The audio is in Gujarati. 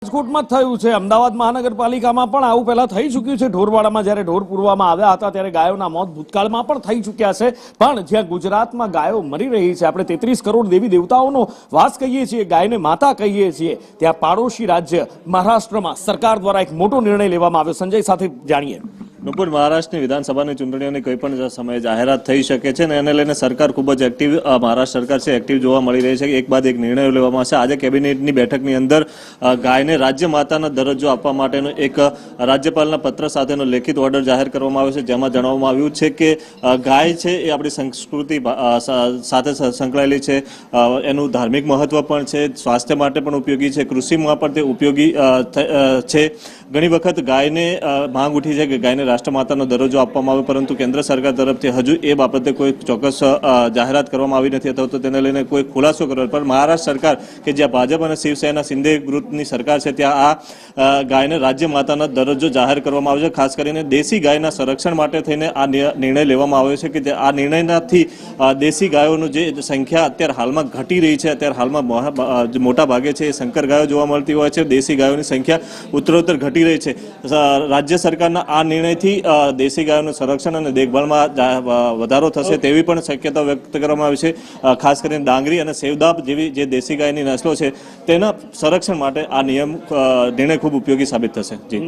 રાજકોટમાં જ થયું છે, અમદાવાદ મહાનગરપાલિકામાં પણ આવું પહેલા થઈ ચૂક્યું છે। ઢોરવાડામાં જ્યારે ઢોર પૂરવામાં આવ્યા હતા ત્યારે ગાયોના મોત ભૂતકાળમાં પણ થઈ ચૂક્યા છે, પણ જ્યાં ગુજરાતમાં ગાયો મરી રહી છે, આપણે 33 કરોડ દેવી દેવતાઓનો વાસ કહીએ છીએ, ગાયને માતા કહીએ છીએ, ત્યાં પાડોશી રાજ્ય મહારાષ્ટ્રમાં સરકાર દ્વારા એક મોટો નિર્ણય લેવામાં આવ્યો। સંજય સાથે જાણીએ। નુપુર, મહારાષ્ટ્રની વિધાનસભાની ચૂંટણીઓની કોઈ પણ સમયે જાહેરાત થઈ શકે છે ને એને લઈને સરકાર ખૂબ જ એક્ટિવ, મહારાષ્ટ્ર સરકાર છે એક્ટિવ જોવા મળી રહી છે કે એક બાદ એક નિર્ણયો લેવામાં આવશે। આજે કેબિનેટની બેઠકની અંદર ગાયને રાજ્ય માતાનો દરજ્જો આપવા માટેનો એક રાજ્યપાલના પત્ર સાથેનો લેખિત ઓર્ડર જાહેર કરવામાં આવ્યો છે, જેમાં જણાવવામાં આવ્યું છે કે ગાય છે એ આપણી સંસ્કૃતિ સાથે સંકળાયેલી છે, એનું ધાર્મિક મહત્વ પણ છે, સ્વાસ્થ્ય માટે પણ ઉપયોગી છે, કૃષિમાં પણ તે ઉપયોગી છે। ઘણી વખત ગાયને માંગ ઉઠી છે કે ગાયને રાષ્ટ્રમાતાનો દરજ્જો આપવામાં આવે, પરંતુ કેન્દ્ર સરકાર તરફથી હજુ એ બાબતે કોઈ ચોક્કસ જાહેરાત કરવામાં આવી નથી અથવા તો તેને લઈને કોઈ ખુલાસો કર્યો। પણ મહારાષ્ટ્ર સરકાર કે જ્યાં ભાજપ અને શિવસેના શિંદે ગ્રુપની સરકાર છે ત્યાં આ ગાયને રાજ્ય માતાનો દરજ્જો જાહેર કરવામાં આવ્યો છે। ખાસ કરીને દેશી ગાયના સંરક્ષણ માટે થઈને આ નિર્ણય લેવામાં આવ્યો છે કે આ નિર્ણયનાથી દેશી ગાયોનું જે સંખ્યા અત્યારે હાલમાં ઘટી રહી છે, અત્યારે હાલમાં મોટા ભાગે છે એ સંકર ગાયો જોવા મળતી હોય છે, દેશી ગાયોની સંખ્યા ઉત્તરોત્તર ઘટી રહી છે। રાજ્ય સરકારના આ નિર્ણયથી દેશી ગાયોનું સંરક્ષણ અને દેખભાળમાં વધારો થશે તેવી પણ શક્યતા વ્યક્ત કરવામાં આવી છે। ખાસ કરીને ડાંગરી અને સેવદાપ જેવી જે દેશી ગાયની નસલો છે તેના સંરક્ષણ માટે આ નિર્ણય ખૂબ ઉપયોગી સાબિત થશે। જી।